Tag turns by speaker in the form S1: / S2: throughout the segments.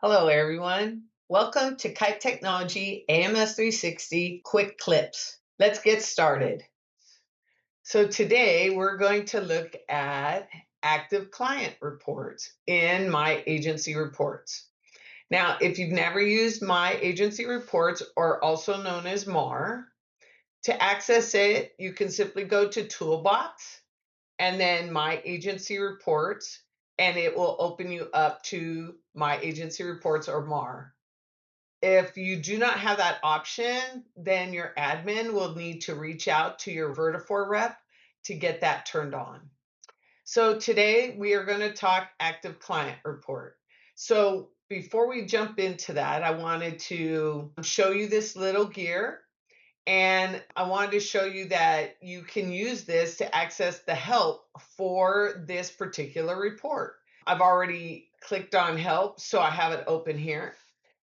S1: Hello, everyone. Welcome to Kite Technology AMS360 Quick Clips. Let's get started. So today we're going to look at active client reports in My Agency Reports. Now, if you've never used My Agency Reports, or also known as MAR, to access it, you can simply go to Toolbox and then My Agency Reports, and it will open you up to My Agency Reports or MAR. If you do not have that option, then your admin will need to reach out to your Vertafore rep to get that turned on. So today we are going to talk active client report. So before we jump into that, I wanted to show you this little gear. And I wanted to show you that you can use this to access the help for this particular report. I've already clicked on help, so I have it open here.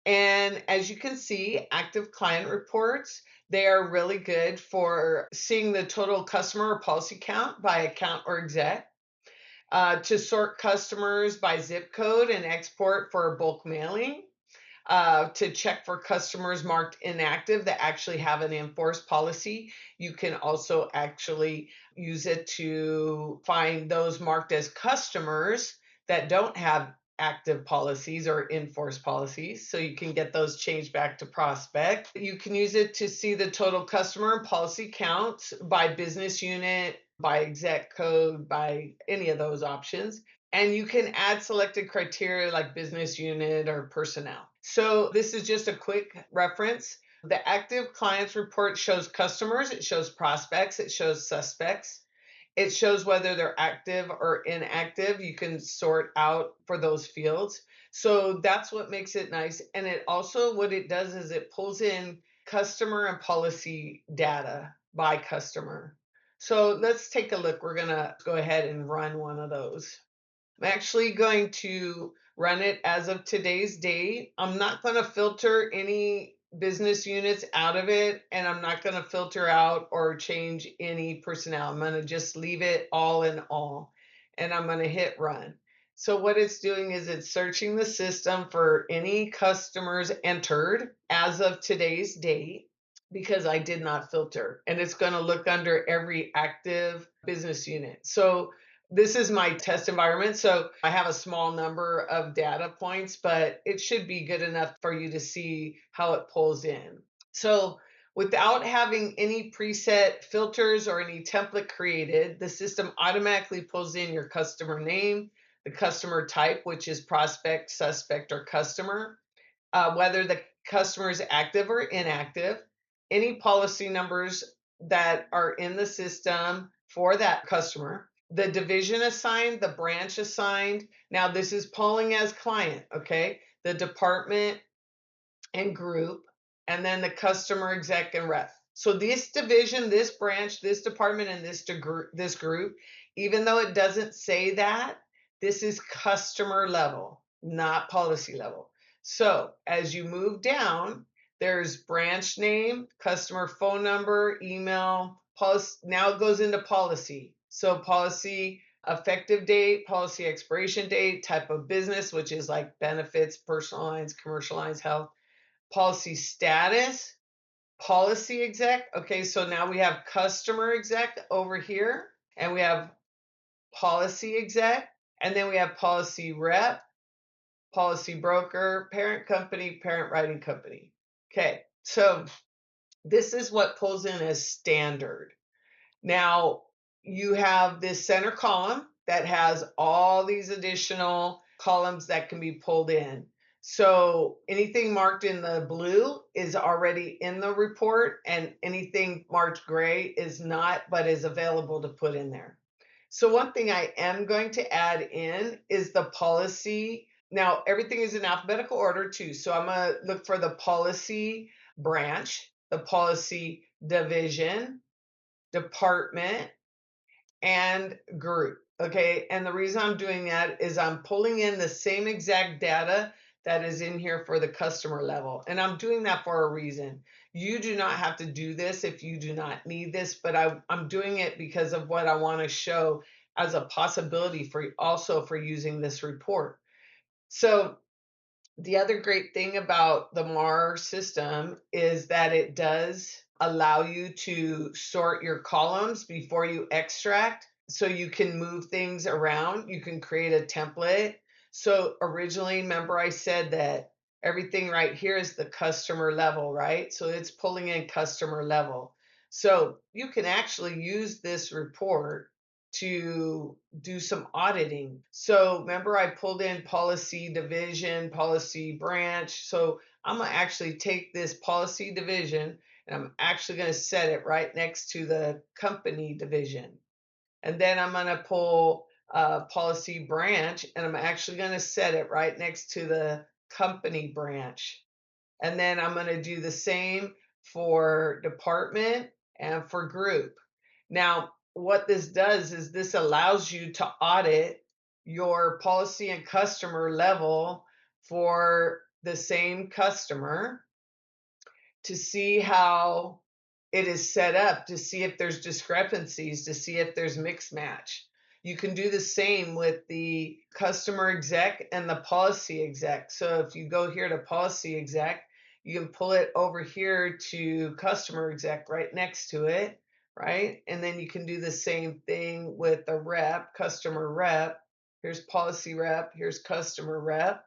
S1: And as you can see, active client reports, they are really good for seeing the total customer or policy count by account or exec, to sort customers by zip code and export for bulk mailing, to check for customers marked inactive that actually have an enforced policy. You can also actually use it to find those marked as customers that don't have active policies or enforced policies, so you can get those changed back to prospect. You can use it to see the total customer and policy counts by business unit, by exec code, by any of those options. And you can add selected criteria like business unit or personnel. So this is just a quick reference. The active clients report shows customers, it shows prospects, it shows suspects. It shows whether they're active or inactive. You can sort out for those fields. So that's what makes it nice. And it also, what it does is it pulls in customer and policy data by customer. So let's take a look. We're going to go ahead and run one of those. I'm actually going to run it as of today's date. I'm not going to filter any business units out of it, and I'm not going to filter out or change any personnel. I'm going to just leave it all in all, and I'm going to hit run. So what it's doing is it's searching the system for any customers entered as of today's date, because I did not filter, and it's going to look under every active business unit. So this is my test environment, so I have a small number of data points, but it should be good enough for you to see how it pulls in. So without having any preset filters or any template created, the system automatically pulls in your customer name, the customer type, which is prospect, suspect, or customer, whether the customer is active or inactive, any policy numbers that are in the system for that customer, the division assigned, the branch assigned. Now this is polling as client, okay? The department and group, and then the customer, exec, and rep. So this division, this branch, this department, and this group, even though it doesn't say that, this is customer level, not policy level. So as you move down, there's branch name, customer phone number, email, policy. Now it goes into policy. So policy effective date, policy expiration date, type of business, which is like benefits, personal lines, commercial lines, health, policy status, policy exec. Okay, so now we have customer exec over here, and we have policy exec, and then we have policy rep, policy broker, parent company, parent writing company. Okay, so this is what pulls in as standard. Now, you have this center column that has all these additional columns that can be pulled in. So anything marked in the blue is already in the report, and anything marked gray is not, but is available to put in there. So one thing I am going to add in is the policy. Now, everything is in alphabetical order too. So I'm going to look for the policy branch, the policy division, department, and group. Okay, and the reason I'm doing that is I'm pulling in the same exact data that is in here for the customer level. And I'm doing that for a reason. You do not have to do this if you do not need this, but I'm doing it because of what I want to show as a possibility for also for using this report. So The other great thing about the MAR system is that it does allow you to sort your columns before you extract. So you can move things around. You can create a template. So originally, remember I said that everything right here is the customer level, right? So it's pulling in customer level. So you can actually use this report to do some auditing. So remember I pulled in policy division, policy branch. So I'm gonna actually take this policy division and I'm actually gonna set it right next to the company division. And then I'm gonna pull policy branch and I'm actually gonna set it right next to the company branch. And then I'm going to do the same for department and for group. Now, what this does is this allows you to audit your policy and customer level for the same customer to see how it is set up, to see if there's discrepancies, to see if there's mixed match. You can do the same with the customer exec and the policy exec. So if you go here to policy exec, you can pull it over here to customer exec right next to it, right? And then you can do the same thing with the rep, customer rep. Here's policy rep, here's customer rep.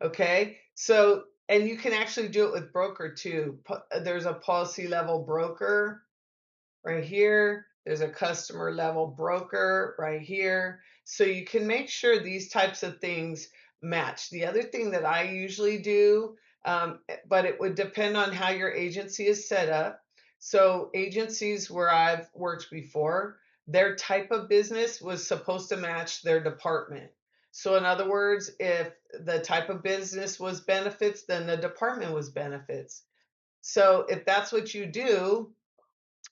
S1: Okay. So, and you can actually do it with broker too. There's a policy level broker right here. There's a customer level broker right here. So you can make sure these types of things match. The other thing that I usually do, but it would depend on how your agency is set up. So agencies where I've worked before, their type of business was supposed to match their department. So in other words, if the type of business was benefits, then the department was benefits. So if that's what you do,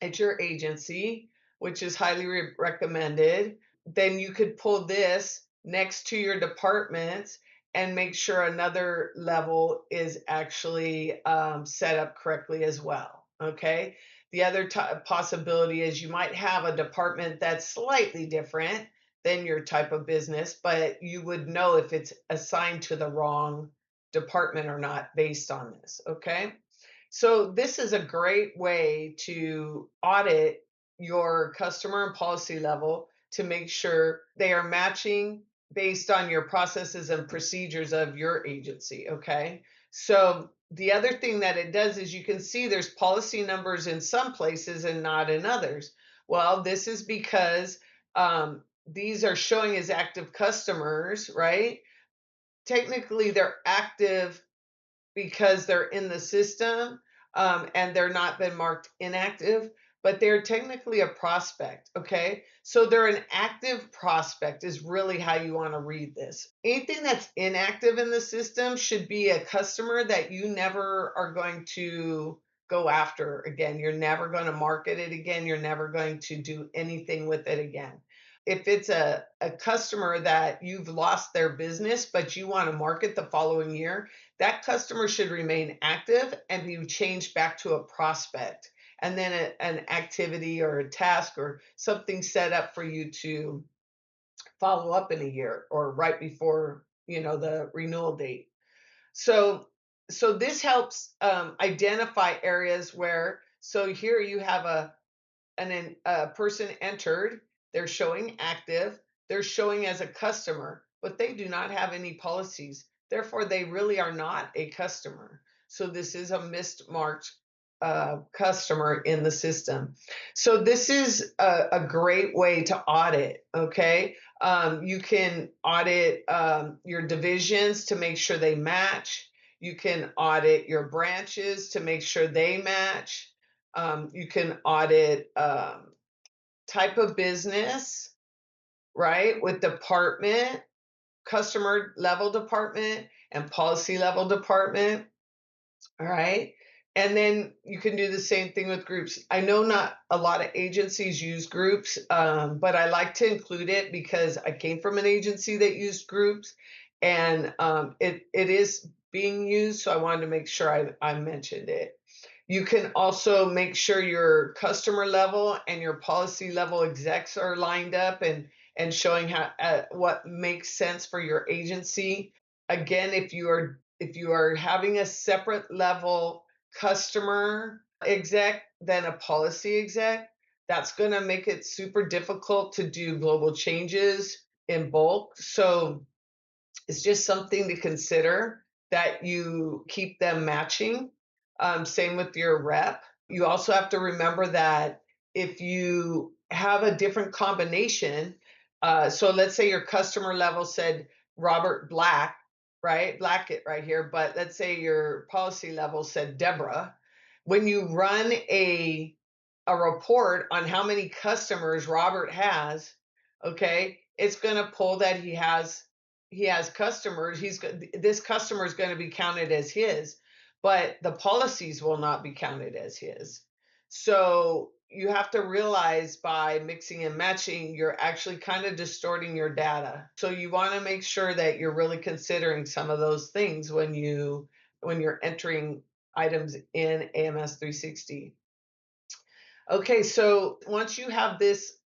S1: at your agency, which is highly recommended, then you could pull this next to your department and make sure another level is actually set up correctly as well. Okay. The other possibility is you might have a department that's slightly different than your type of business, but you would know if it's assigned to the wrong department or not based on this. Okay. So this is a great way to audit your customer and policy level to make sure they are matching based on your processes and procedures of your agency. Okay. So the other thing that it does is you can see there's policy numbers in some places and not in others. Well, this is because these are showing as active customers, right? Technically, they're active because they're in the system and they're not been marked inactive, but they're technically a prospect. Okay. So they're an active prospect, is really how you want to read this. Anything that's inactive in the system should be a customer that you never are going to go after again. You're never going to market it again. You're never going to do anything with it again. If it's a customer that you've lost their business, but you want to market the following year, that customer should remain active and be changed back to a prospect. And then an activity or a task or something set up for you to follow up in a year or right before, the renewal date. So, so this helps identify areas where, so here you have a person entered, they're showing active, they're showing as a customer, but they do not have any policies. Therefore, they really are not a customer. So this is a mismarked customer in the system. So this is a great way to audit. Okay, you can audit your divisions to make sure they match. You can audit your branches to make sure they match. You can audit type of business, right? With department, customer level department, and policy level department. All right. And then you can do the same thing with groups. I know not a lot of agencies use groups, but I like to include it because I came from an agency that used groups and it is being used. So I wanted to make sure I mentioned it. You can also make sure your customer level and your policy level execs are lined up and showing how what makes sense for your agency. Again, if you are If you are having a separate level customer exec than a policy exec, that's going to make it super difficult to do global changes in bulk. So it's just something to consider that you keep them matching. Same with your rep. You also have to remember that if you have a different combination, so let's say your customer level said Robert Black, right? Blackett right here, but let's say your policy level said Deborah. When you run a report on how many customers Robert has, okay, it's going to pull that he has customers. This customer is going to be counted as his, but the policies will not be counted as his. So you have to realize by mixing and matching, you're actually kind of distorting your data. So you want to make sure that you're really considering some of those things when you're entering items in AMS 360. Okay, so once you have this,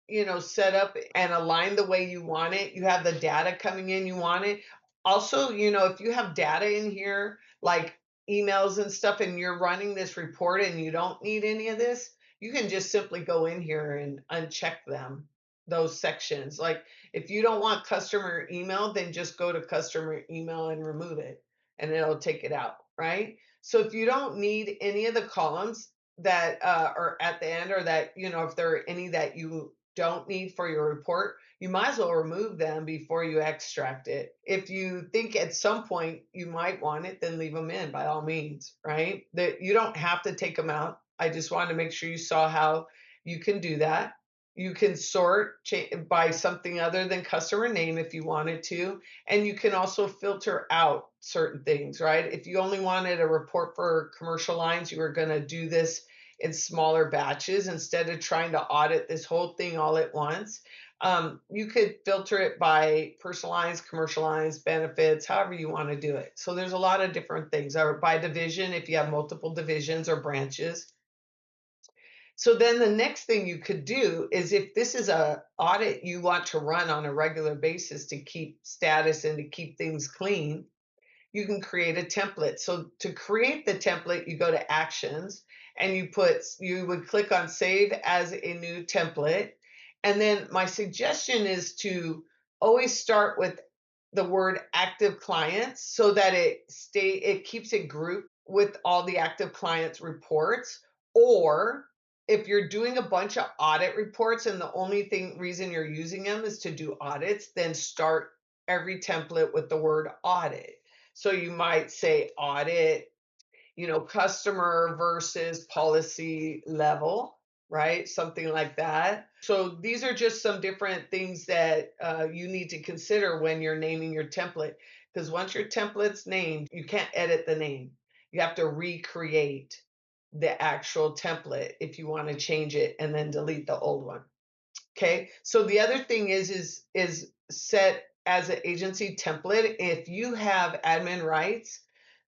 S1: set up and aligned the way you want it, you have the data coming in, you want it. Also, if you have data in here, like emails and stuff, and you're running this report and you don't need any of this, you can just simply go in here and uncheck them, those sections. Like if you don't want customer email, then just go to customer email and remove it, and it'll take it out, right? So if you don't need any of the columns, that are at the end, or that, if there are any that you don't need for your report, you might as well remove them before you extract it. If you think at some point you might want it, then leave them in by all means, right? That you don't have to take them out. I just wanted to make sure you saw how you can do that. You can sort by something other than customer name if you wanted to, and you can also filter out certain things, right? If you only wanted a report for commercial lines, you were going to do this in smaller batches instead of trying to audit this whole thing all at once. You could filter it by personal lines, commercial lines, benefits, however you want to do it. So there's a lot of different things, or by division if you have multiple divisions or branches. So then the next thing you could do is, if this is a audit you want to run on a regular basis to keep status and to keep things clean, you can create a template. So to create the template, you go to actions and you would click on save as a new template. And then my suggestion is to always start with the word active clients so that it keeps it grouped with all the active clients reports. Or if you're doing a bunch of audit reports and the only reason you're using them is to do audits, then start every template with the word audit. So you might say audit, customer versus policy level, right? Something like that. So these are just some different things that you need to consider when you're naming your template. Because once your template's named, you can't edit the name. You have to recreate the actual template if you want to change it and then delete the old one. Okay. So the other thing is set as an agency template. If you have admin rights,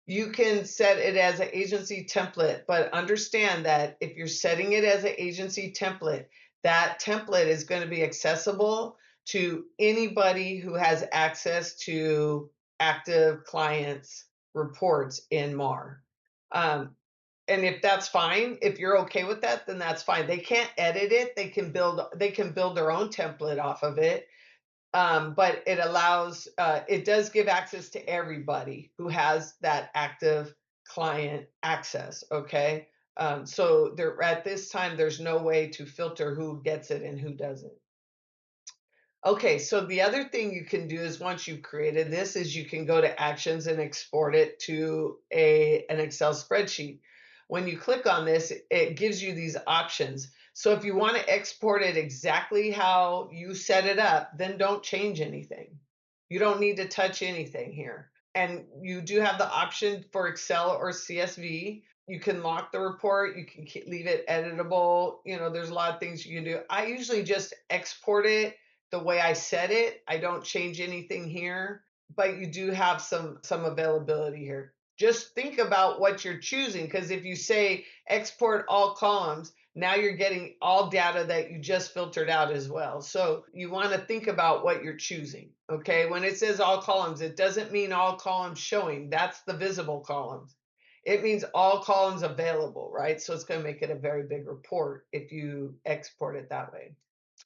S1: you can set it as an agency template, but understand that if you're setting it as an agency template, that template is going to be accessible to anybody who has access to active clients reports in MAR. And if that's fine, if you're okay with that, then that's fine. They can't edit it. They can build their own template off of it. But it does give access to everybody who has that active client access. Okay. So at this time, there's no way to filter who gets it and who doesn't. Okay, so the other thing you can do is, once you've created this, is you can go to actions and export it to an Excel spreadsheet. When you click on this, it gives you these options. So if you want to export it exactly how you set it up, then don't change anything. You don't need to touch anything here. And you do have the option for Excel or CSV. You can lock the report. You can leave it editable. There's a lot of things you can do. I usually just export it the way I set it. I don't change anything here, but you do have some availability here. Just think about what you're choosing, because if you say export all columns, Now you're getting all data that you just filtered out as well. So you want to think about what you're choosing. Okay. When it says all columns, it doesn't mean all columns showing. That's the visible columns. It means all columns available, right? So it's going to make it a very big report if you export it that way.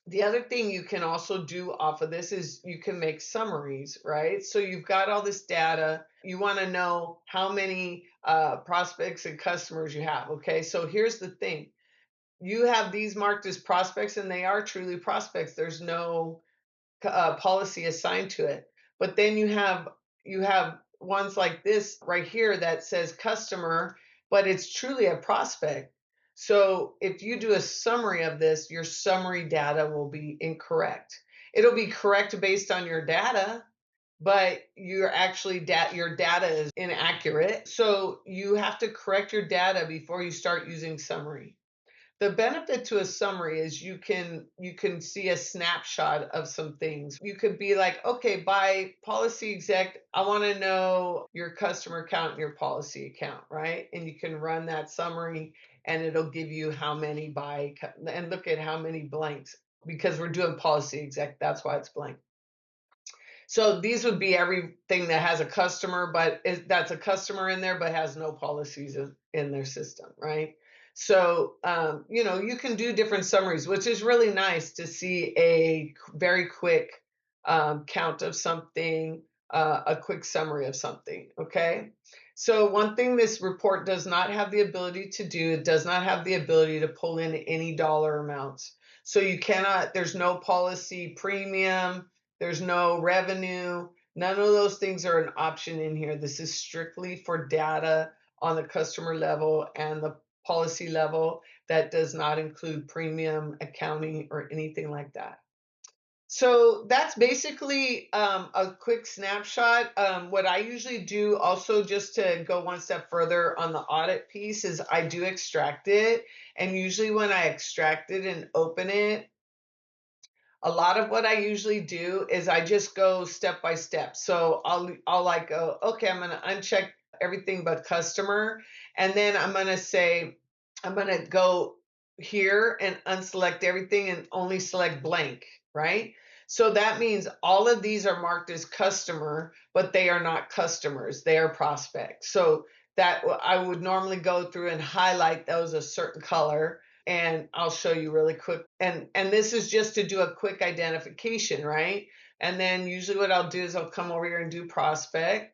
S1: The other thing you can also do off of this is you can make summaries, right? So you've got all this data. You want to know how many prospects and customers you have. Okay. So here's the thing, you have these marked as prospects, and they are truly prospects. There's no policy assigned to it. But then you have ones like this right here that says customer, but it's truly a prospect. So if you do a summary of this, your summary data will be incorrect. It'll be correct based on your data, but your data is inaccurate. So you have to correct your data before you start using summary. The benefit to a summary is you can see a snapshot of some things. You could be like, okay, by policy exec, I want to know your customer count and your policy account, right? And you can run that summary and it'll give you how many and look at how many blanks, because we're doing policy exec, that's why it's blank. So these would be everything that has a customer, but that's a customer in there, but has no policies in their system, right? So, you can do different summaries, which is really nice to see a very quick count of something, a quick summary of something, okay? So one thing this report does not have the ability to do, it does not have the ability to pull in any dollar amounts. So there's no policy premium, there's no revenue. None of those things are an option in here. This is strictly for data on the customer level and the policy level. That does not include premium accounting or anything like that. So that's basically a quick snapshot. What I usually do also, just to go one step further on the audit piece, is I do extract it. And usually when I extract it and open it, a lot of what I usually do is I just go step by step. So I'll like go, okay, I'm going to uncheck everything but customer, and then I'm going to say I'm going to go here and unselect everything and only select blank, right? So that means all of these are marked as customer, but they are not customers, they are prospects. So that I would normally go through and highlight those a certain color, and I'll show you really quick. And this is just to do a quick identification, right? And then usually what I'll do is I'll come over here and do prospect.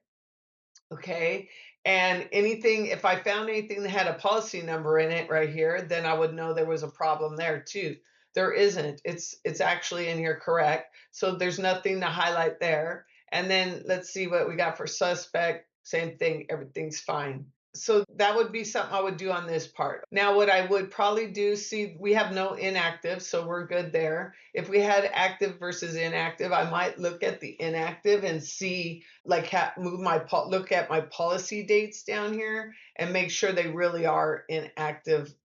S1: Okay. And if I found anything that had a policy number in it right here, then I would know there was a problem there too. There isn't. It's actually in here correct. So there's nothing to highlight there. And then let's see what we got for suspect. Same thing. Everything's fine. So that would be something I would do on this part. Now, what I would probably do, see, we have no inactive, so we're good there. If we had active versus inactive, I might look at the inactive and see, like, look at my policy dates down here and make sure they really are inactive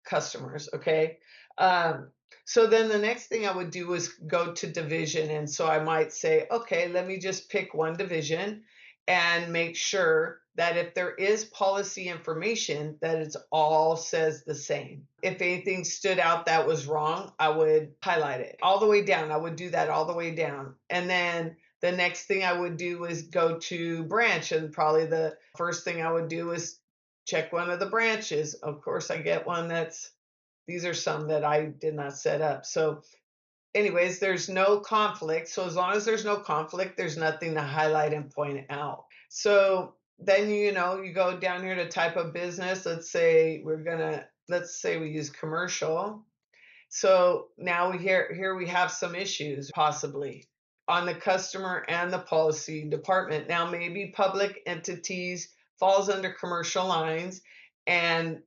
S1: customers. Okay. So then the next thing I would do is go to division. And so I might say, okay, let me just pick one division and make sure that if there is policy information, that it's all says the same. If anything stood out that was wrong, I would highlight it all the way down. I would do that all the way down. And then the next thing I would do is go to branch, and probably the first thing I would do is check one of the branches. Of course, I get one these are some that I did not set up. So anyways, there's no conflict. So as long as there's no conflict, there's nothing to highlight and point out. So then, you go down here to type of business. Let's say we use commercial. So now here we have some issues possibly on the customer and the policy department. Now maybe public entities falls under commercial lines, and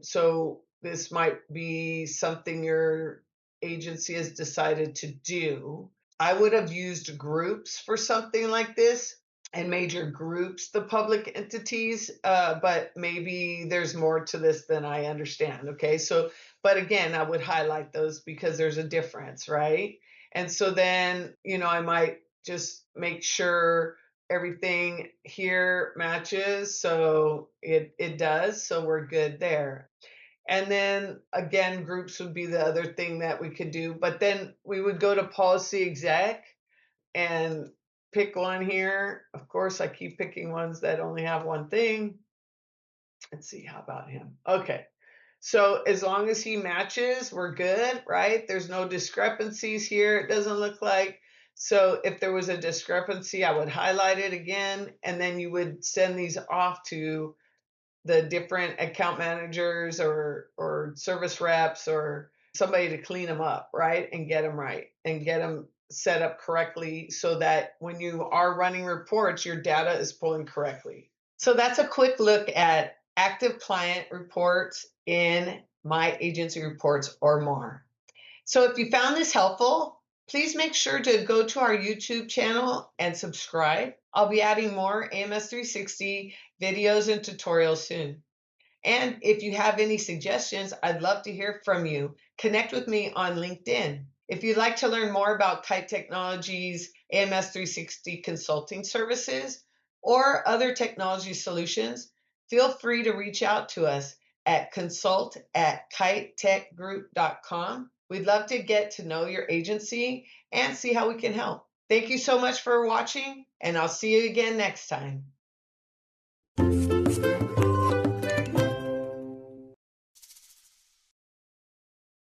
S1: so this might be something your agency has decided to do. I would have used groups for something like this and major groups, the public entities, but maybe there's more to this than I understand. Okay, so, but again, I would highlight those because there's a difference, right? And so then, I might just make sure everything here matches. So it does. So we're good there. And then again, groups would be the other thing that we could do. But then we would go to policy exec and pick one here. Of course, I keep picking ones that only have one thing. Let's see, how about him? Okay. So as long as he matches, we're good, right? There's no discrepancies here, it doesn't look like. So if there was a discrepancy, I would highlight it again, and then you would send these off to the different account managers or service reps or somebody to clean them up, right? And get them right and get them set up correctly so that when you are running reports, your data is pulling correctly. So that's a quick look at active client reports in My Agency Reports or more. So if you found this helpful, please make sure to go to our YouTube channel and subscribe. I'll be adding more AMS 360 videos and tutorials soon. And if you have any suggestions, I'd love to hear from you. Connect with me on LinkedIn. If you'd like to learn more about Kite Technology's AMS 360 consulting services or other technology solutions, feel free to reach out to us at consult@kitetechgroup.com. We'd love to get to know your agency and see how we can help. Thank you so much for watching, and I'll see you again next time.